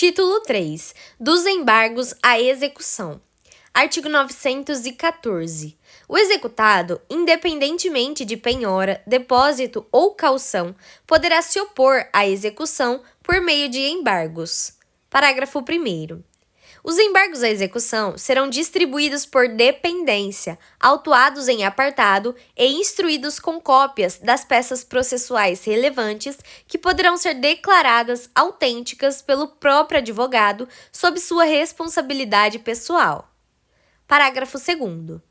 Título 3. Dos embargos à execução. Artigo 914. O executado, independentemente de penhora, depósito ou caução, poderá se opor à execução por meio de embargos. Parágrafo 1º. Os embargos à execução serão distribuídos por dependência, autuados em apartado e instruídos com cópias das peças processuais relevantes que poderão ser declaradas autênticas pelo próprio advogado sob sua responsabilidade pessoal. Parágrafo 2º.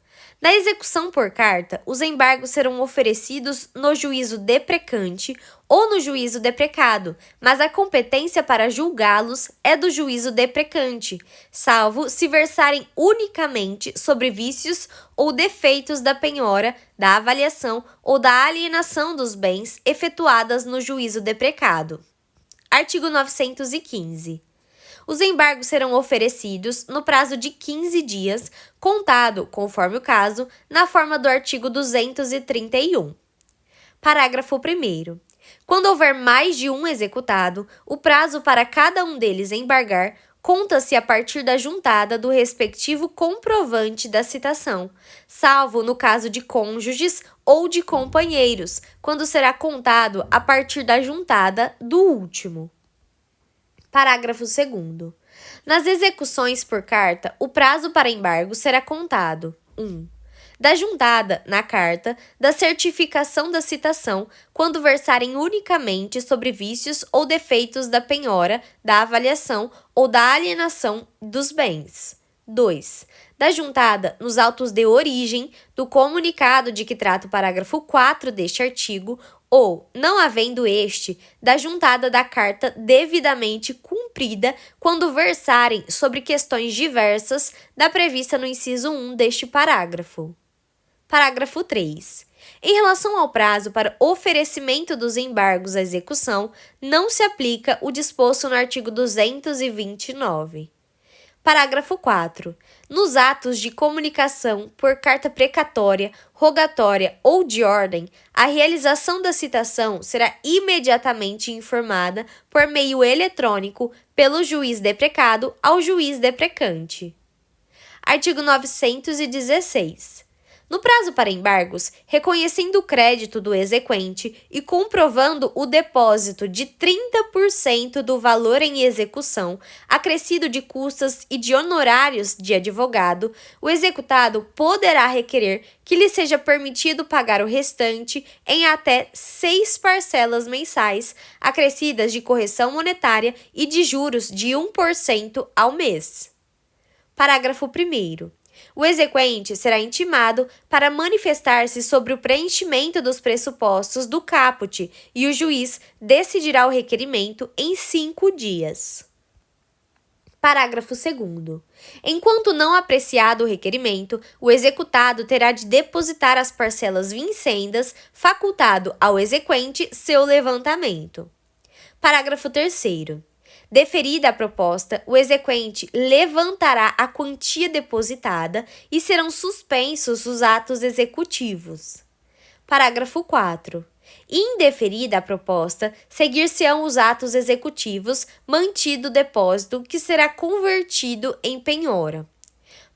Na execução por carta, os embargos serão oferecidos no juízo deprecante ou no juízo deprecado, mas a competência para julgá-los é do juízo deprecante, salvo se versarem unicamente sobre vícios ou defeitos da penhora, da avaliação ou da alienação dos bens efetuadas no juízo deprecado. Artigo 915. Os embargos serão oferecidos no prazo de 15 dias, contado, conforme o caso, na forma do artigo 231. Parágrafo 1º. Quando houver mais de um executado, o prazo para cada um deles embargar conta-se a partir da juntada do respectivo comprovante da citação, salvo no caso de cônjuges ou de companheiros, quando será contado a partir da juntada do último. Parágrafo 2º. Nas execuções por carta, o prazo para embargo será contado: 1. Da juntada, na carta, da certificação da citação, quando versarem unicamente sobre vícios ou defeitos da penhora, da avaliação ou da alienação dos bens. 2. Da juntada nos autos de origem do comunicado de que trata o parágrafo 4 deste artigo, ou, não havendo este, da juntada da carta devidamente cumprida quando versarem sobre questões diversas da prevista no inciso 1 deste parágrafo. Parágrafo 3. Em relação ao prazo para oferecimento dos embargos à execução, não se aplica o disposto no artigo 229. Parágrafo 4. Nos atos de comunicação por carta precatória, rogatória ou de ordem, a realização da citação será imediatamente informada por meio eletrônico pelo juiz deprecado ao juiz deprecante. Artigo 916. No prazo para embargos, reconhecendo o crédito do exequente e comprovando o depósito de 30% do valor em execução, acrescido de custas e de honorários de advogado, o executado poderá requerer que lhe seja permitido pagar o restante em até 6 parcelas mensais, acrescidas de correção monetária e de juros de 1% ao mês. Parágrafo 1º. O exequente será intimado para manifestar-se sobre o preenchimento dos pressupostos do caput e o juiz decidirá o requerimento em 5 dias. Parágrafo 2º. Enquanto não apreciado o requerimento, o executado terá de depositar as parcelas vincendas, facultado ao exequente seu levantamento. Parágrafo 3º. Deferida a proposta, o exequente levantará a quantia depositada e serão suspensos os atos executivos. Parágrafo 4. Indeferida a proposta, seguir-se-ão os atos executivos, mantido o depósito que será convertido em penhora.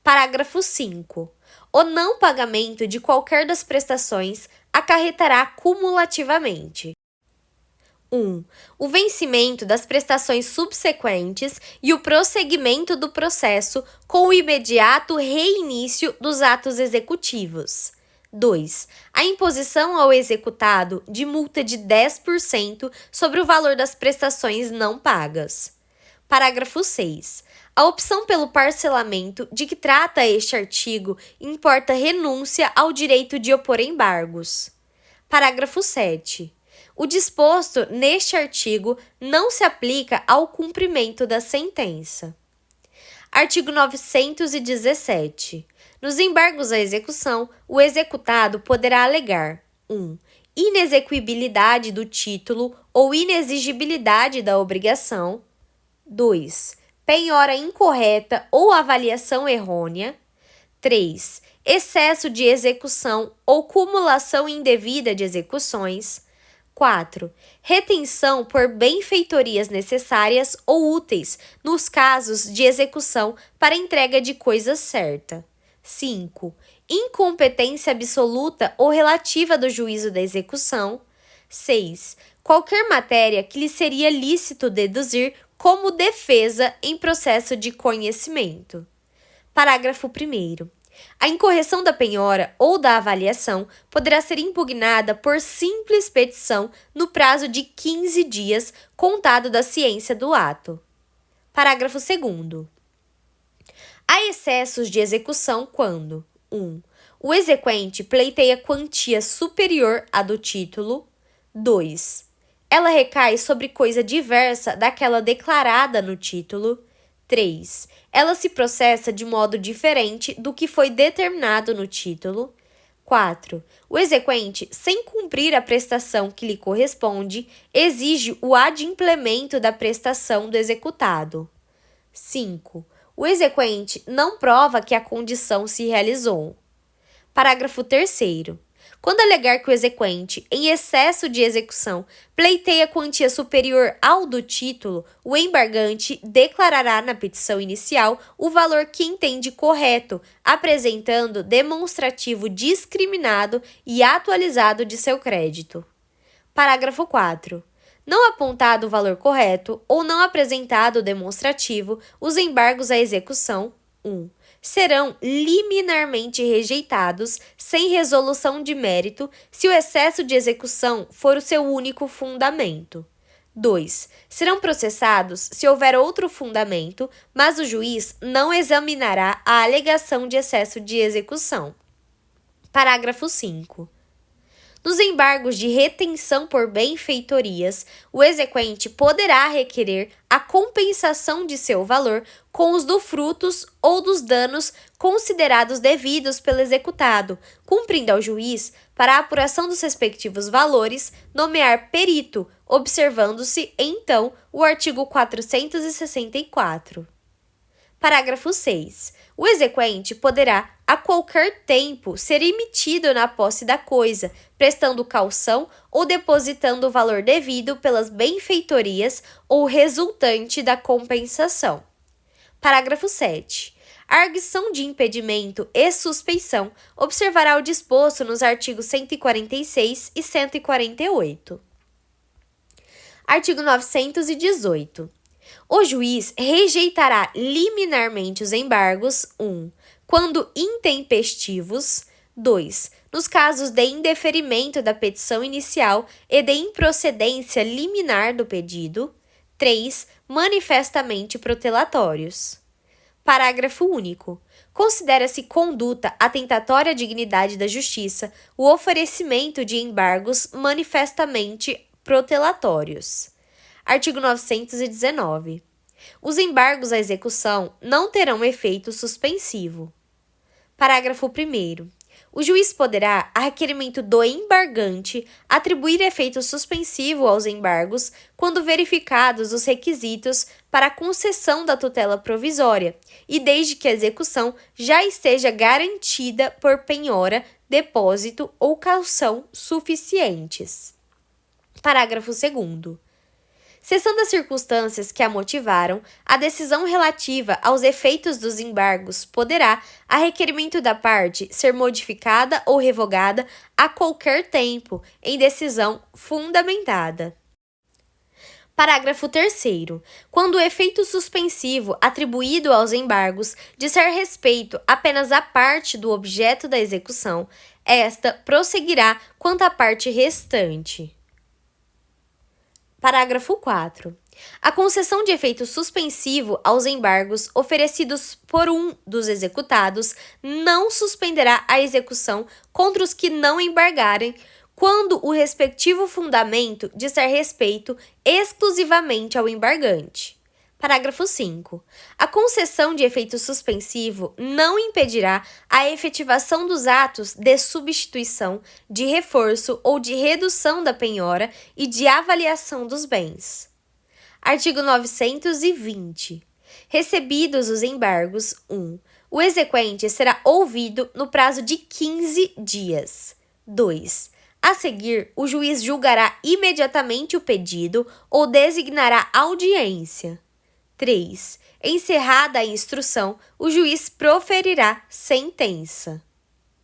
Parágrafo 5. O não pagamento de qualquer das prestações acarretará cumulativamente: 1. O vencimento das prestações subsequentes e o prosseguimento do processo com o imediato reinício dos atos executivos. 2. A imposição ao executado de multa de 10% sobre o valor das prestações não pagas. Parágrafo 6. A opção pelo parcelamento de que trata este artigo importa renúncia ao direito de opor embargos. Parágrafo 7. O disposto neste artigo não se aplica ao cumprimento da sentença. Artigo 917. Nos embargos à execução, o executado poderá alegar: 1. Inexequibilidade do título ou inexigibilidade da obrigação. 2. Penhora incorreta ou avaliação errônea. 3. Excesso de execução ou cumulação indevida de execuções. 4. Retenção por benfeitorias necessárias ou úteis nos casos de execução para entrega de coisa certa. 5. Incompetência absoluta ou relativa do juízo da execução. 6. Qualquer matéria que lhe seria lícito deduzir como defesa em processo de conhecimento. Parágrafo 1º. A incorreção da penhora ou da avaliação poderá ser impugnada por simples petição no prazo de 15 dias contado da ciência do ato. Parágrafo 2º. Há excessos de execução quando 1. O exequente pleiteia quantia superior à do título. 2. Ela recai sobre coisa diversa daquela declarada no título. 3. Ela se processa de modo diferente do que foi determinado no título. 4. O exequente, sem cumprir a prestação que lhe corresponde, exige o adimplemento da prestação do executado. 5. O exequente não prova que a condição se realizou. Parágrafo 3º. Quando alegar que o exequente, em excesso de execução, pleiteia quantia superior ao do título, o embargante declarará na petição inicial o valor que entende correto, apresentando demonstrativo discriminado e atualizado de seu crédito. Parágrafo 4. Não apontado o valor correto ou não apresentado o demonstrativo, os embargos à execução 1. Serão liminarmente rejeitados sem resolução de mérito se o excesso de execução for o seu único fundamento. 2. Serão processados se houver outro fundamento, mas o juiz não examinará a alegação de excesso de execução. Parágrafo 5. Nos embargos de retenção por benfeitorias, o exequente poderá requerer a compensação de seu valor com os do frutos ou dos danos considerados devidos pelo executado, cumprindo ao juiz, para a apuração dos respectivos valores, nomear perito, observando-se, então, o artigo 464. Parágrafo 6. O exequente poderá, a qualquer tempo, ser emitido na posse da coisa, prestando caução ou depositando o valor devido pelas benfeitorias ou resultante da compensação. Parágrafo 7. A arguição de impedimento e suspeição observará o disposto nos artigos 146 e 148. Artigo 918. O juiz rejeitará liminarmente os embargos 1. Quando intempestivos. 2. Nos casos de indeferimento da petição inicial e de improcedência liminar do pedido. 3. Manifestamente protelatórios. Parágrafo único. Considera-se conduta atentatória à dignidade da justiça o oferecimento de embargos manifestamente protelatórios. Artigo 919. Os embargos à execução não terão efeito suspensivo. Parágrafo 1º. O juiz poderá, a requerimento do embargante, atribuir efeito suspensivo aos embargos quando verificados os requisitos para a concessão da tutela provisória e desde que a execução já esteja garantida por penhora, depósito ou caução suficientes. Parágrafo 2º. Cessando as circunstâncias que a motivaram, a decisão relativa aos efeitos dos embargos poderá, a requerimento da parte, ser modificada ou revogada a qualquer tempo, em decisão fundamentada. Parágrafo 3º. Quando o efeito suspensivo atribuído aos embargos disser respeito apenas à parte do objeto da execução, esta prosseguirá quanto à parte restante. Parágrafo 4. A concessão de efeito suspensivo aos embargos oferecidos por um dos executados não suspenderá a execução contra os que não embargarem, quando o respectivo fundamento disser respeito exclusivamente ao embargante. Parágrafo 5. A concessão de efeito suspensivo não impedirá a efetivação dos atos de substituição, de reforço ou de redução da penhora e de avaliação dos bens. Artigo 920. Recebidos os embargos, 1. O exequente será ouvido no prazo de 15 dias. 2. A seguir, o juiz julgará imediatamente o pedido ou designará audiência. 3. Encerrada a instrução, o juiz proferirá sentença.